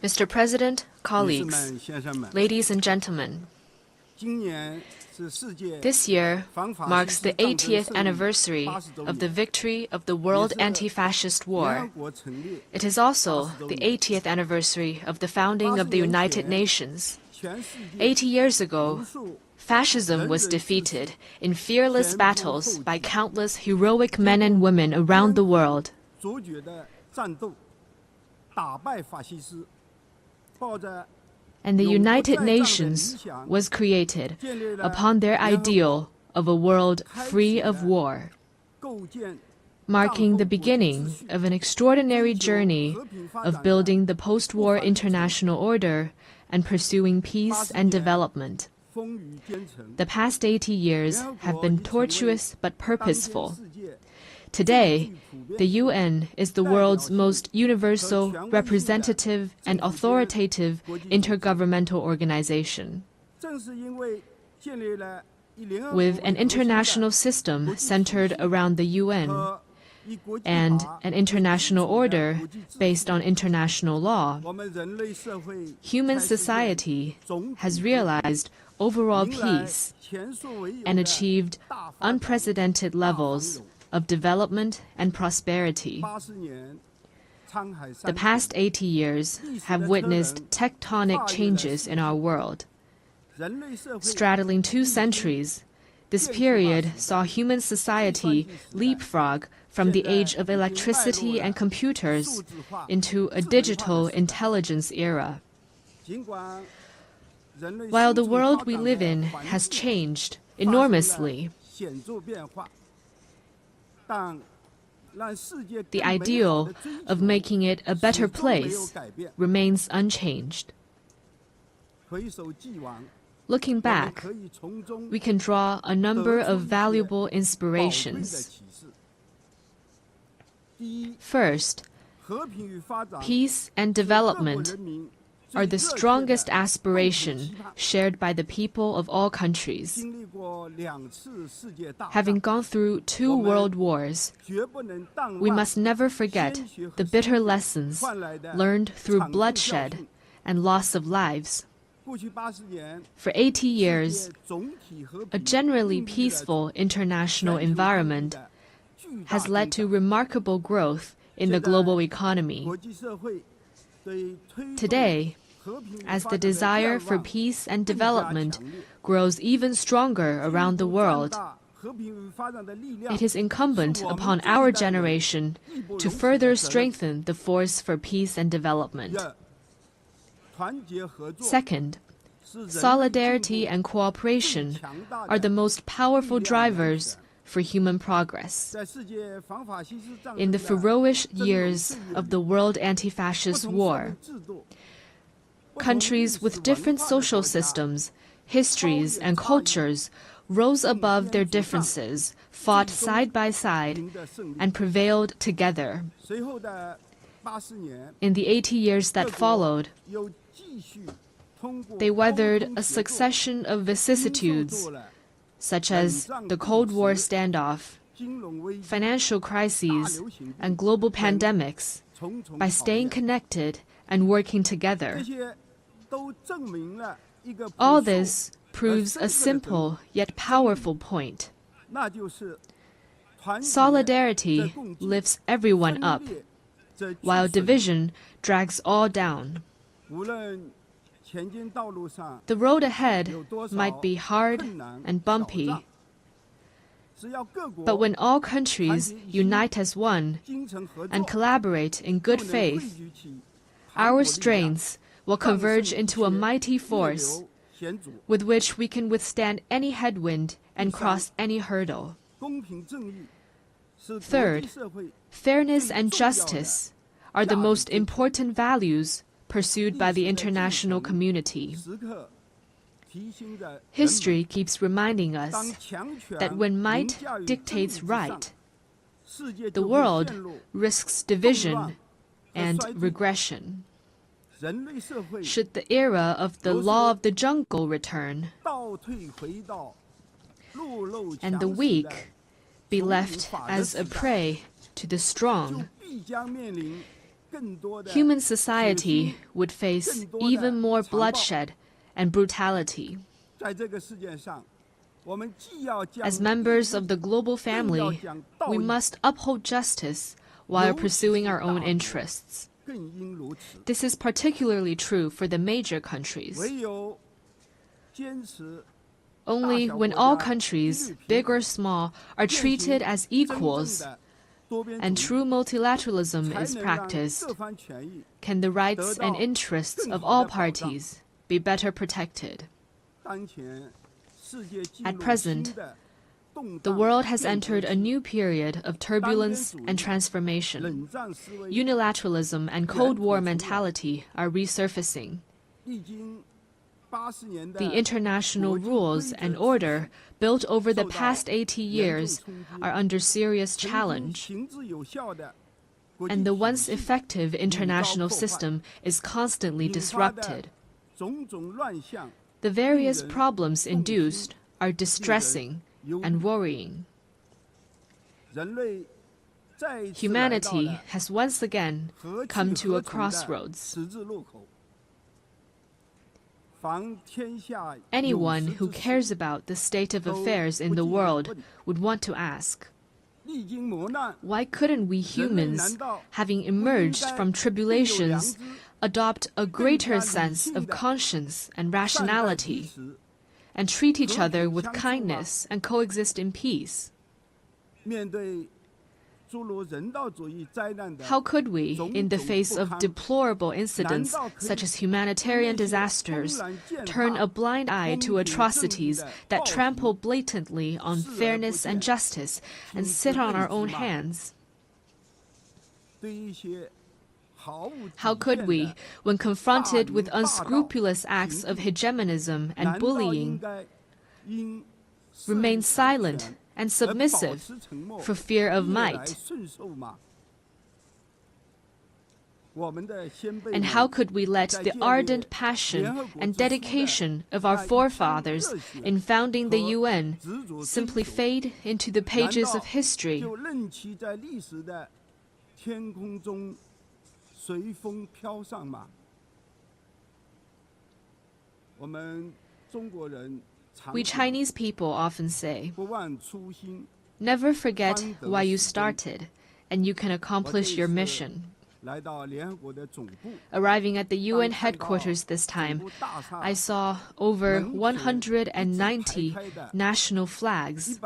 Mr. President, colleagues, ladies and gentlemen, this year marks the 80th anniversary of the victory of the World Anti-Fascist War. It is also the 80th anniversary of the founding of the United Nations. 80 years ago, fascism was defeated in fearless battles by countless heroic men and women around the world. And the United Nations was created upon their ideal of a world free of war, marking the beginning of an extraordinary journey of building the post-war international order and pursuing peace and development. The past 80 years have been tortuous but purposeful. Today, the UN is the world's most universal, representative, and authoritative intergovernmental organization. With an international system centered around the UN and an international order based on international law, human society has realized overall peace and achieved unprecedented levels of development and prosperity. The past 80 years have witnessed tectonic changes in our world. Straddling 2 centuries, this period saw human society leapfrog from the age of electricity and computers into a digital intelligence era. While the world we live in has changed enormously, the ideal of making it a better place remains unchanged. Looking back, we can draw a number of valuable inspirations. First, peace and development are the strongest aspiration shared by the people of all countries. Having gone through 2 world wars, we must never forget the bitter lessons learned through bloodshed and loss of lives. For 80 years, a generally peaceful international environment has led to remarkable growth in the global economy. Today, as the desire for peace and development grows even stronger around the world, it is incumbent upon our generation to further strengthen the force for peace and development. Second, solidarity and cooperation are the most powerful drivers for human progress. In the ferocious years of the World Anti-Fascist War, countries with different social systems, histories, and cultures rose above their differences, fought side by side, and prevailed together. In the 80 years that followed, they weathered a succession of vicissitudes, such as the Cold War standoff, financial crises, and global pandemics, by staying connected and working together. All this proves a simple yet powerful point. Solidarity lifts everyone up, while division drags all down. The road ahead might be hard and bumpy, but when all countries unite as one and collaborate in good faith, our strengths will converge into a mighty force with which we can withstand any headwind and cross any hurdle. Third, fairness and justice are the most important values pursued by the international community. History keeps reminding us that when might dictates right, the world risks division and regression. Should the era of the law of the jungle return, and the weak be left as a prey to the strong, human society would face even more bloodshed and brutality. As members of the global family, we must uphold justice while pursuing our own interests. This is particularly true for the major countries. Only when all countries, big or small, are treated as equals and true multilateralism is practiced, can the rights and interests of all parties be better protected. At present, the world has entered a new period of turbulence and transformation. Unilateralism and Cold War mentality are resurfacing. The international rules and order built over the past 80 years are under serious challenge, and the once effective international system is constantly disrupted. The various problems induced are distressing and worrying. Humanity has once again come to a crossroads. Anyone who cares about the state of affairs in the world would want to ask, why couldn't we humans, having emerged from tribulations, adopt a greater sense of conscience and rationality, and treat each other with kindness and coexist in peace? How could we, in the face of deplorable incidents such as humanitarian disasters, turn a blind eye to atrocities that trample blatantly on fairness and justice and sit on our own hands? How could we, when confronted with unscrupulous acts of hegemonism and bullying, remain silent and submissive for fear of might? And how could we let the ardent passion and dedication of our forefathers in founding the UN simply fade into the pages of history? We Chinese people often say, never forget why you started, and you can accomplish your mission. Arriving at the UN headquarters this time, I saw over 190 national flags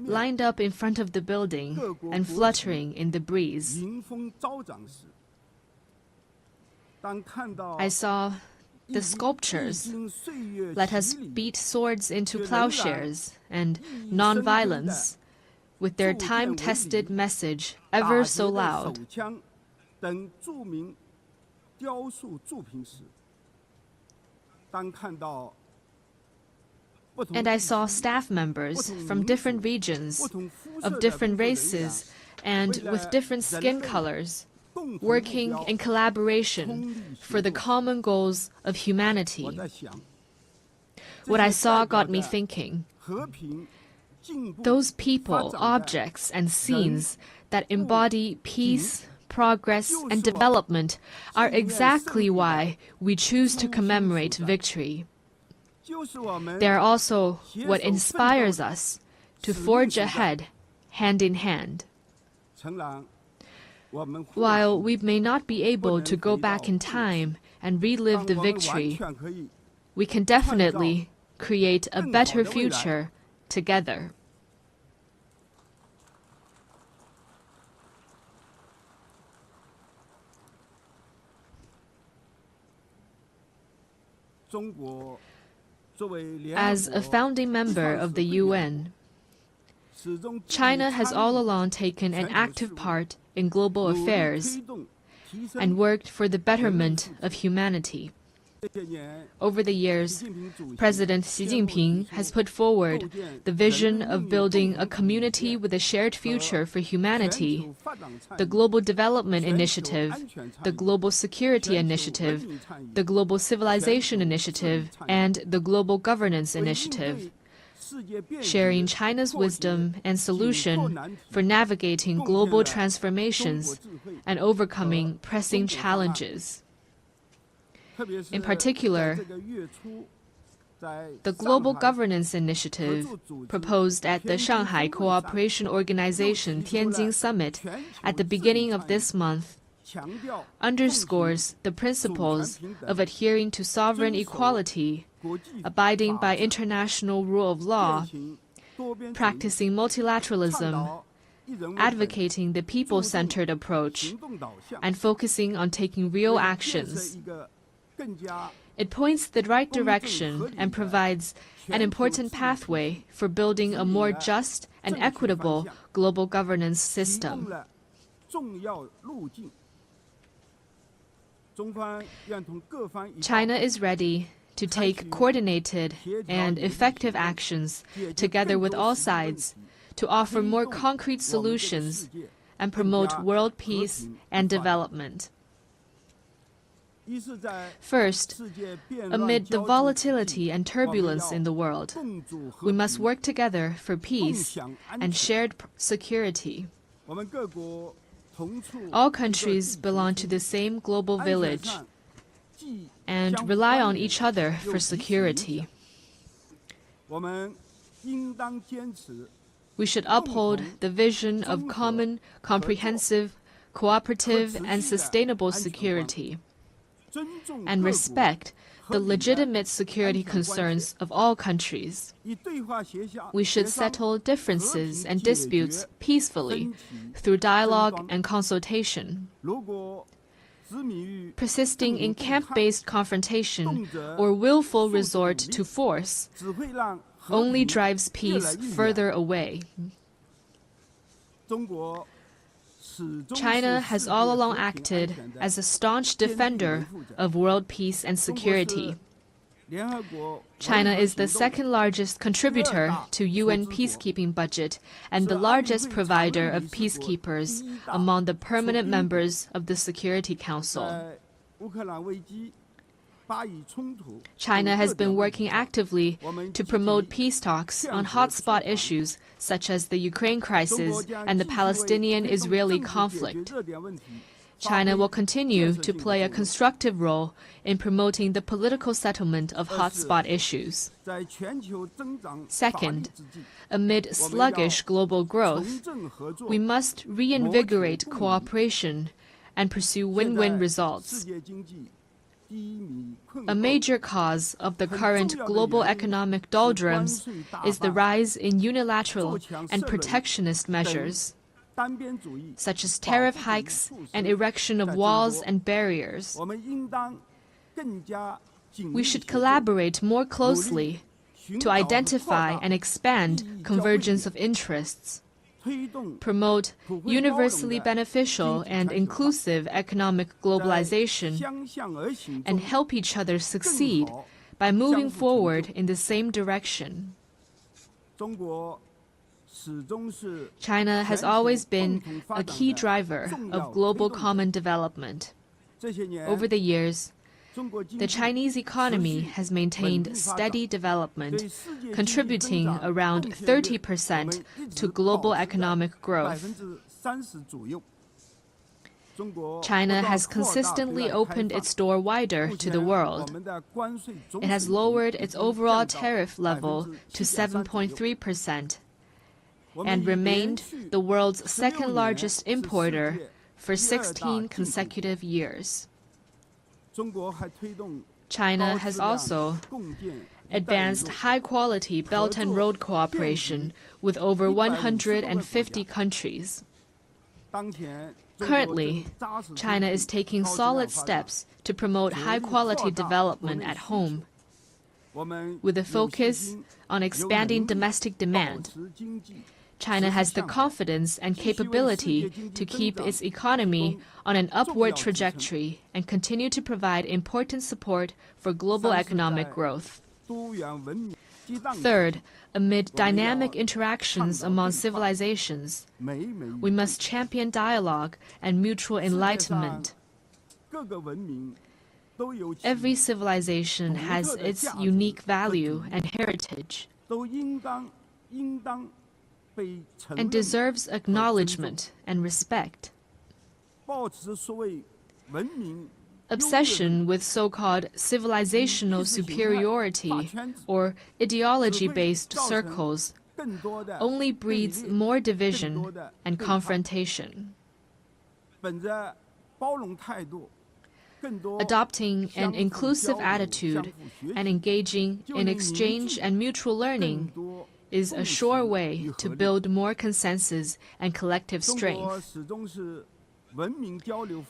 lined up in front of the building and fluttering in the breeze. I saw the sculptures, let us beat swords into plowshares, and non-violence, with their time-tested message ever so loud. And I saw staff members from different regions, of different races, and with different skin colors, working in collaboration for the common goals of humanity. What I saw got me thinking. Those people, objects, and scenes that embody peace, progress, and development are exactly why we choose to commemorate victory. They are also what inspires us to forge ahead, hand in hand. While we may not be able to go back in time and relive the victory, we can definitely create a better future together. As a founding member of the UN, China has all along taken an active part in global affairs and worked for the betterment of humanity. Over the years, President Xi Jinping has put forward the vision of building a community with a shared future for humanity, the Global Development Initiative, the Global Security Initiative, the Global Civilization Initiative, and the Global Governance Initiative. sharing China's wisdom and solution for navigating global transformations and overcoming pressing challenges. In particular, the Global Governance Initiative proposed at the Shanghai Cooperation Organization Tianjin Summit at the beginning of this month underscores the principles of adhering to sovereign equality, abiding by international rule of law, practicing multilateralism, advocating the people-centered approach, and focusing on taking real actions. It points the right direction and provides an important pathway for building a more just and equitable global governance system. China is ready to take coordinated and effective actions together with all sides to offer more concrete solutions and promote world peace and development. First, amid the volatility and turbulence in the world, we must work together for peace and shared security. All countries belong to the same global village and rely on each other for security. We should uphold the vision of common, comprehensive, cooperative, and sustainable security, and respect the legitimate security concerns of all countries. We should settle differences and disputes peacefully through dialogue and consultation. Persisting in camp-based confrontation or willful resort to force only drives peace further away. China has all along acted as a staunch defender of world peace and security. China is the second largest contributor to UN peacekeeping budget and the largest provider of peacekeepers among the permanent members of the Security Council. China has been working actively to promote peace talks on hotspot issues such as the Ukraine crisis and the Palestinian-Israeli conflict. China will continue to play a constructive role in promoting the political settlement of hotspot issues. Second, amid sluggish global growth, we must reinvigorate cooperation and pursue win-win results. A major cause of the current global economic doldrums is the rise in unilateral and protectionist measures, such as tariff hikes and erection of walls and barriers. We should collaborate more closely to identify and expand convergence of interests, promote universally beneficial and inclusive economic globalization, and help each other succeed by moving forward in the same direction. China has always been a key driver of global common development. Over the years, the Chinese economy has maintained steady development, contributing around 30% to global economic growth. China has consistently opened its door wider to the world. It has lowered its overall tariff level to 7.3% and remained the world's second-largest importer for 16 consecutive years. China has also advanced high-quality Belt and Road cooperation with over 150 countries. Currently, China is taking solid steps to promote high-quality development at home, with a focus on expanding domestic demand. China has the confidence and capability to keep its economy on an upward trajectory and continue to provide important support for global economic growth. Third, amid dynamic interactions among civilizations, we must champion dialogue and mutual enlightenment. Every civilization has its unique value and heritage. and deserves acknowledgement and respect. Obsession with so-called civilizational superiority or ideology-based circles only breeds more division and confrontation. Adopting an inclusive attitude and engaging in exchange and mutual learning is a sure way to build more consensus and collective strength.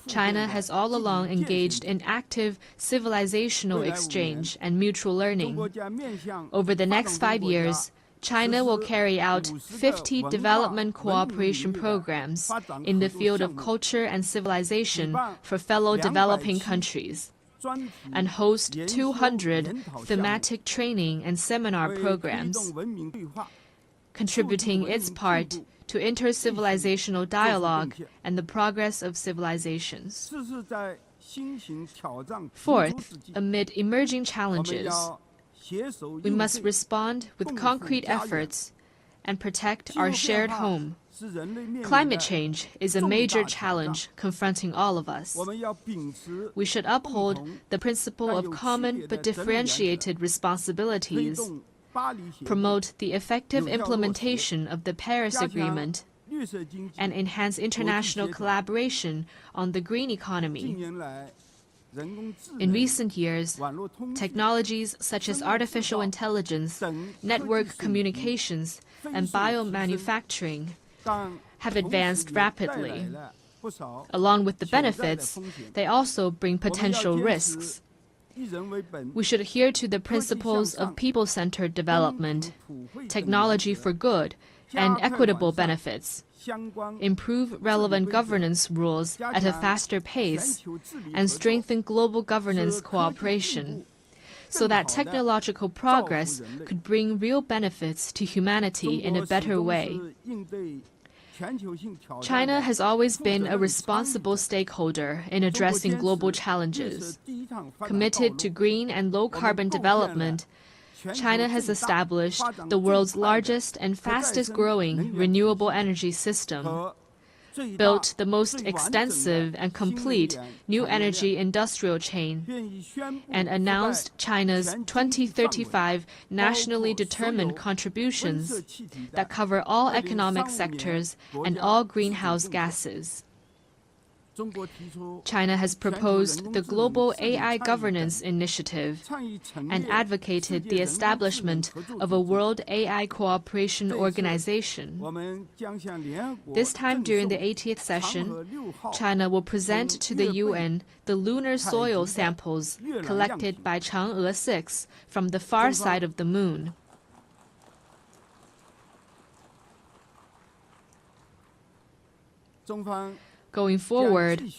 China has all along engaged in active civilizational exchange and mutual learning. Over the next 5 years, China will carry out 50 development cooperation programs in the field of culture and civilization for fellow developing countries, and host 200 thematic training and seminar programs, contributing its part to inter-civilizational dialogue and the progress of civilizations. Fourth, amid emerging challenges, we must respond with concrete efforts and protect our shared home. Climate change is a major challenge confronting all of us. We should uphold the principle of common but differentiated responsibilities, promote the effective implementation of the Paris Agreement, and enhance international collaboration on the green economy. In recent years, technologies such as artificial intelligence, network communications, and biomanufacturing have advanced rapidly. Along with the benefits, they also bring potential risks. We should adhere to the principles of people-centered development, technology for good, and equitable benefits, improve relevant governance rules at a faster pace, and strengthen global governance cooperation, so that technological progress could bring real benefits to humanity in a better way. China has always been a responsible stakeholder in addressing global challenges. Committed to green and low-carbon development, China has established the world's largest and fastest-growing renewable energy system, built the most extensive and complete new energy industrial chain, and announced China's 2035 nationally determined contributions that cover all economic sectors and all greenhouse gases. China has proposed the Global AI Governance Initiative and advocated the establishment of a World AI Cooperation Organization. This time during the 80th session, China will present to the UN the lunar soil samples collected by Chang'e 6 from the far side of the moon. Going forward,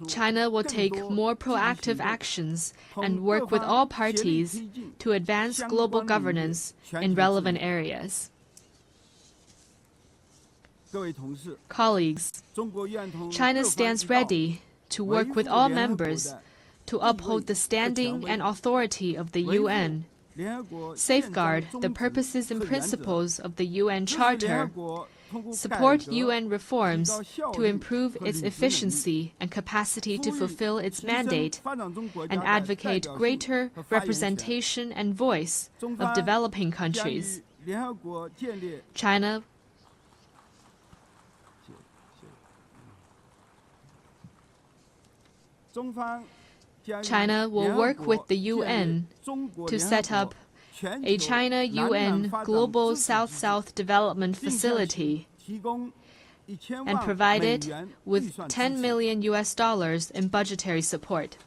China will take more proactive actions and work with all parties to advance global governance in relevant areas. Colleagues, China stands ready to work with all members to uphold the standing and authority of the UN, safeguard the purposes and principles of the UN Charter, support UN reforms to improve its efficiency and capacity to fulfill its mandate, and advocate greater representation and voice of developing countries. China will work with the UN to set up a China-UN Global South-South Development Facility and provide it with $10 million in budgetary support.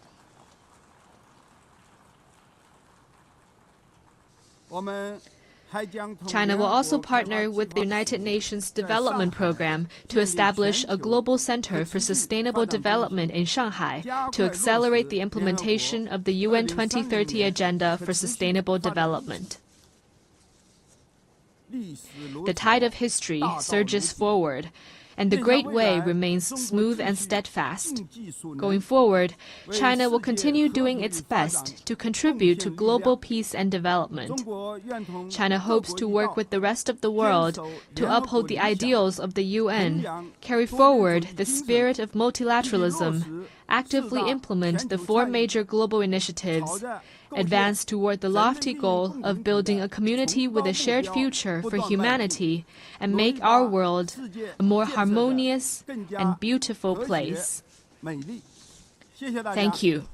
China will also partner with the United Nations Development Program to establish a global center for sustainable development in Shanghai to accelerate the implementation of the UN 2030 Agenda for Sustainable Development. The tide of history surges forward, and the Great Way remains smooth and steadfast. Going forward, China will continue doing its best to contribute to global peace and development. China hopes to work with the rest of the world to uphold the ideals of the UN, carry forward the spirit of multilateralism, actively implement the 4 major global initiatives, advance toward the lofty goal of building a community with a shared future for humanity, and make our world a more harmonious and beautiful place. Thank you.